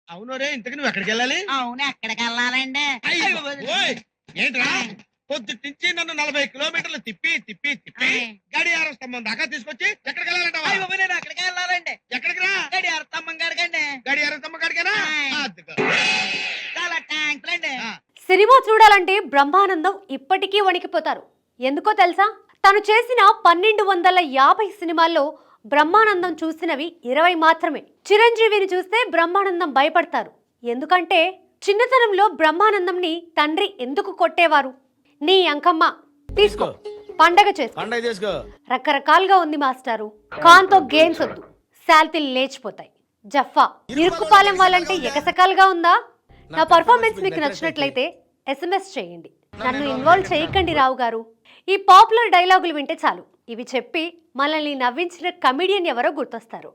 అవును రే, ఇంతకు నువ్వు ఎక్కడికి వెళ్ళాలి? అవును ఎక్కడికి వెళ్ళాలండి? ఓయ్, ఏంట్రా పొద్దుటి నుంచి నన్ను 40 కిలోమీటర్లు తిప్పి తిప్పి తిప్పి గడియారం స్తంభం దాకా తీసుకొచ్చి ఎక్కడికి వెళ్ళాలంటావా? నేను అక్కడికి వెళ్ళాలండి. ఎక్కడికి రా? గడియార స్తంభం కాడికండి. గడియారం స్తంభం కాడికేనా? ఆయ్. అదిగో. చాలా థ్యాంక్స్ అండి. ఆ, సినిమా చూడాలంటే బ్రహ్మానందం ఇప్పటికీ వణికిపోతారు. ఎందుకో తెలుసా? తను చేసిన 1250 సినిమాల్లో బ్రహ్మానందం చూసినవి 20 మాత్రమే. చిరంజీవిని చూస్తే బ్రహ్మానందం భయపడతారు. ఎందుకంటే చిన్నతనంలో బ్రహ్మానందంని తండ్రి ఎందుకు కొట్టేవారు? నీ అంకమ్మ తీసుకో, పండగ చేసుకో. రకరకాలుగా ఉంది మాస్టారు. కాంతో గేమ్స్ వద్దు, శాల్తీలు లేచిపోతాయి. జఫా ఇరుక్కుపాలెం వాళ్ళంటే ఎకసకాలుగా ఉందా? నా పర్ఫార్మెన్స్ మీకు నచ్చినట్లయితే SMS చేయండి. నన్ను ఇన్వాల్వ్ చేయకండి రావు గారు. ఈ పాపులర్ డైలాగులు వింటే చాలు. ఇవి చెప్పి మనల్ని నవ్వించిన కమిడియన్ ఎవరో గుర్తొస్తారు.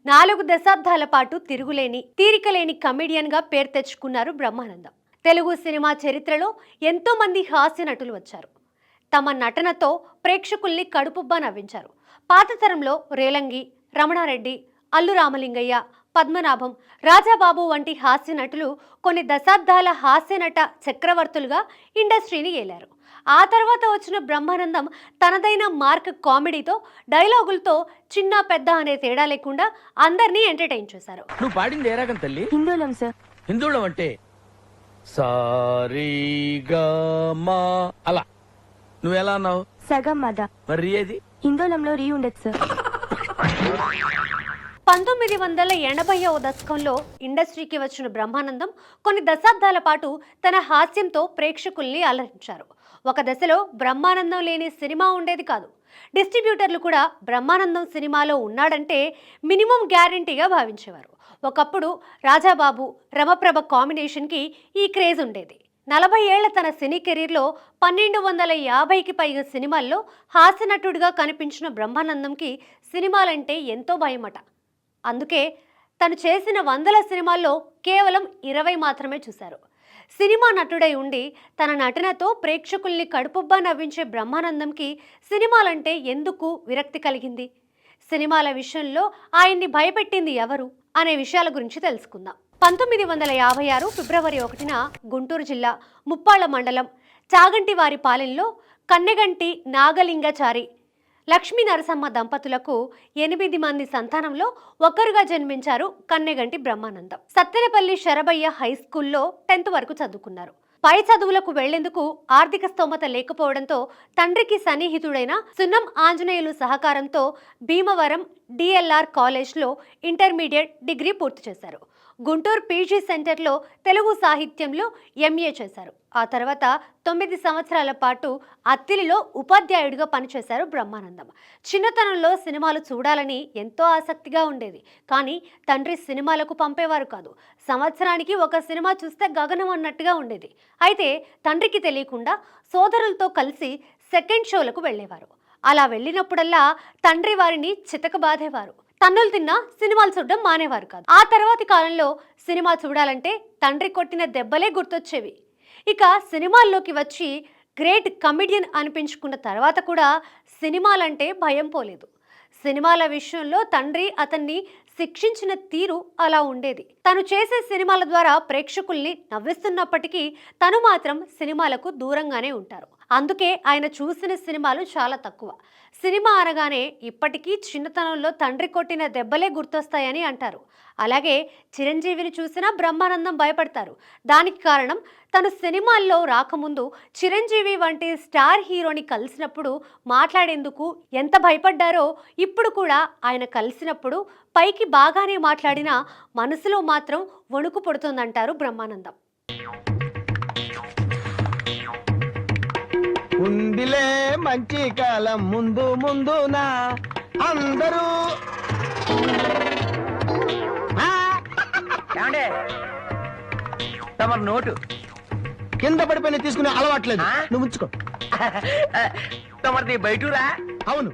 4 దశాబ్దాల పాటు తిరుగులేని తీరికలేని కమిడియన్గా పేరు తెచ్చుకున్నారు బ్రహ్మానందం. తెలుగు సినిమా చరిత్రలో ఎంతో మంది హాస్య నటులు వచ్చారు. తమ నటనతో ప్రేక్షకుల్ని కడుపుబ్బా నవ్వించారు. పాత తరంలో రేలంగి, రమణారెడ్డి, అల్లు రామలింగయ్య, పద్మనాభం, రాజాబాబు వంటి హాస్య నటులు కొన్ని దశాబ్దాల హాస్య నట చక్రవర్తులుగా ఇండస్ట్రీని ఏలారు. ఆ తర్వాత వచ్చిన బ్రహ్మానందం తనదైన మార్క్ కామెడీతో, డైలాగులతో చిన్న పెద్ద అనే తేడా లేకుండా అందరినీ ఎంటర్టైన్ చేశారు. నువ్వు పాడింది ఏ రాగం తల్లి? హిందూలం సార్. హిందూళం అంటే సారీగమా అలా. నువ్వు ఎలా అన్నావు? సగం మద. మరి ఏది? హిందూలంలో రీ ఉండదు సార్. 1980వ దశకంలో ఇండస్ట్రీకి వచ్చిన బ్రహ్మానందం కొన్ని దశాబ్దాల పాటు తన హాస్యంతో ప్రేక్షకుల్ని అలరించారు. ఒక దశలో బ్రహ్మానందం లేని సినిమా ఉండేది కాదు. డిస్ట్రిబ్యూటర్లు కూడా బ్రహ్మానందం సినిమాలో ఉన్నాడంటే మినిమం గ్యారంటీగా భావించేవారు. ఒకప్పుడు రాజాబాబు, రమప్రభ కాంబినేషన్కి ఈ క్రేజ్ ఉండేది. 40 ఏళ్ల తన సినీ కెరీర్లో 1250కి పైగా సినిమాల్లో హాస్యనటుడిగా కనిపించిన బ్రహ్మానందంకి సినిమాలంటే ఎంతో భయమట. అందుకే తను చేసిన 100 సినిమాల్లో కేవలం 20 మాత్రమే చూశారు. సినిమా నటుడై ఉండి తన నటనతో ప్రేక్షకుల్ని కడుపుబ్బా నవ్వించే బ్రహ్మానందంకి సినిమాలంటే ఎందుకు విరక్తి కలిగింది? సినిమాల విషయంలో ఆయన్ని భయపెట్టింది ఎవరు అనే విషయాల గురించి తెలుసుకుందాం. 1956 ఫిబ్రవరి 1న గుంటూరు జిల్లా ముప్పాళ్ల మండలం చాగంటివారి పాలెంలో కన్నెగంటి నాగలింగచారి, లక్ష్మీ నరసమ్మ దంపతులకు 8 మంది సంతానంలో ఒకరుగా జన్మించారు కన్నెగంటి బ్రహ్మానందం. సత్తెనపల్లి శరభయ్య హై స్కూల్లో 10th వరకు చదువుకున్నారు. పై చదువులకు వెళ్లేందుకు ఆర్థిక స్తోమత లేకపోవడంతో తండ్రికి సన్నిహితుడైన సున్నం ఆంజనేయులు సహకారంతో భీమవరం DLR కాలేజ్లో ఇంటర్మీడియట్ డిగ్రీ పూర్తి చేశారు. గుంటూరు PG సెంటర్లో తెలుగు సాహిత్యంలో MA చేశారు. ఆ తర్వాత 9 సంవత్సరాల పాటు అత్తిలిలో ఉపాధ్యాయుడిగా పనిచేశారు బ్రహ్మానందం. చిన్నతనంలో సినిమాలు చూడాలని ఎంతో ఆసక్తిగా ఉండేది. కానీ తండ్రి సినిమాలకు పంపేవారు కాదు. సంవత్సరానికి ఒక సినిమా చూస్తే గగనం అన్నట్టుగా ఉండేది. అయితే తండ్రికి తెలియకుండా సోదరులతో కలిసి సెకండ్ షోలకు వెళ్ళేవారు. అలా వెళ్ళినప్పుడల్లా తండ్రి వారిని చితకబాదేవారు. తన్నులు తిన్నా సినిమాలు చూడడం మానేవారు కాదు. ఆ తర్వాతి కాలంలో సినిమా చూడాలంటే తండ్రి కొట్టిన దెబ్బలే గుర్తొచ్చేవి. ఇక సినిమాల్లోకి వచ్చి గ్రేట్ కమెడియన్ అనిపించుకున్న తర్వాత కూడా సినిమాలంటే భయం పోలేదు. సినిమాల విషయంలో తండ్రి అతన్ని శిక్షించిన తీరు అలా ఉండేది. తను చేసే సినిమాల ద్వారా ప్రేక్షకుల్ని నవ్విస్తున్నప్పటికీ తను మాత్రం సినిమాలకు దూరంగానే ఉంటారు. అందుకే ఆయన చూసిన సినిమాలు చాలా తక్కువ. సినిమా అనగానే ఇప్పటికీ చిన్నతనంలో తండ్రి కొట్టిన దెబ్బలే గుర్తొస్తాయని అంటారు. అలాగే చిరంజీవిని చూసినా బ్రహ్మానందం భయపడతారు. దానికి కారణం తను సినిమాల్లో రాకముందు చిరంజీవి వంటి స్టార్ హీరోని కలిసినప్పుడు మాట్లాడేందుకు ఎంత భయపడ్డారో ఇప్పుడు కూడా ఆయన కలిసినప్పుడు పైకి బాగానే మాట్లాడినా మనసులో మాత్రం వణుకు పుడుతుందంటారు బ్రహ్మానందం. ఉందిలే మంచి కాలం ముందు ముందునా అందరూ. తమరు నోటు కింద పడిపోయిన తీసుకునే అలవాట్లేదు. నువ్వు ఉంచుకో. తమరిది బయటూరా? అవును.